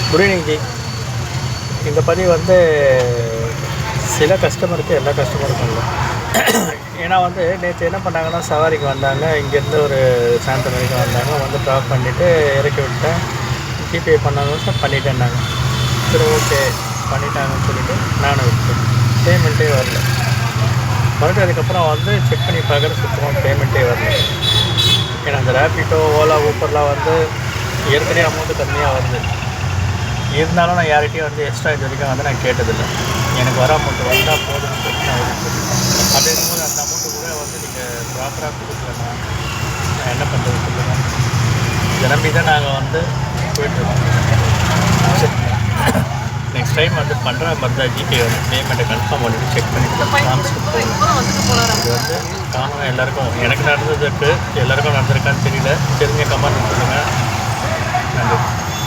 Good evening G. இந்த பதிவு வந்து சில கஸ்டமருக்கு எல்லா கஸ்டமருக்கும் இல்லை. ஏன்னா வந்து நேற்று என்ன பண்ணாங்கன்னா, சவாரிக்கு வந்தாங்க, இங்கேருந்து ஒரு சாயந்தரம் வரைக்கும் வந்தாங்க, வந்து ட்ராப் பண்ணிவிட்டு இறக்கி விட்டேன். ஜிபே பண்ணாங்க சார், பண்ணிட்டேன்னாங்க. சரி ஓகே பண்ணிட்டாங்கன்னு சொல்லிவிட்டு நானும் விட்டேன். பேமெண்ட்டே வரல. மறுபடியும் அதுக்கப்புறம் வந்து செக் பண்ணி பார்க்குற சுத்தமாக பேமெண்ட்டே வரல. ஏன்னா அந்த ரேப்பிட்டோ, ஓலா, ஊப்பர்லாம் வந்து ஏற்கனவே அமௌண்ட்டு கம்மியாக வருது. இருந்தாலும் நான் யார்கிட்டையும் வந்து எக்ஸ்ட்ரா இது வரைக்கும் வந்து நான் கேட்டதில்லை. எனக்கு வர அமௌண்ட்டு வந்தால் போதும்னு சொல்லி நான் இருக்குது. அப்படி இருக்கும்போது அந்த அமௌண்ட்டு கூட வந்து நீங்கள் ப்ராப்பராக கொடுக்கலன்னா நான் என்ன பண்ணுறது சொல்லுங்கள். இதை நம்பி தான் நாங்கள் வந்து போய்ட்டுருக்கோம். சரி, நெக்ஸ்ட் டைம் வந்து பண்ணுற மாதிரி தான் ஜிபே வந்து பேமெண்ட்டை கன்ஃபார்ம் பண்ணிவிட்டு செக் பண்ணிவிட்டு காமிச்சிட்டு போகணும். இது வந்து காமனாக எல்லாேருக்கும் எனக்கு நடந்ததுக்கு எல்லாேருக்கும் நடந்திருக்கான்னு தெரியல. தெரிஞ்ச கமெண்ட் சொல்லுங்கள். நன்றி.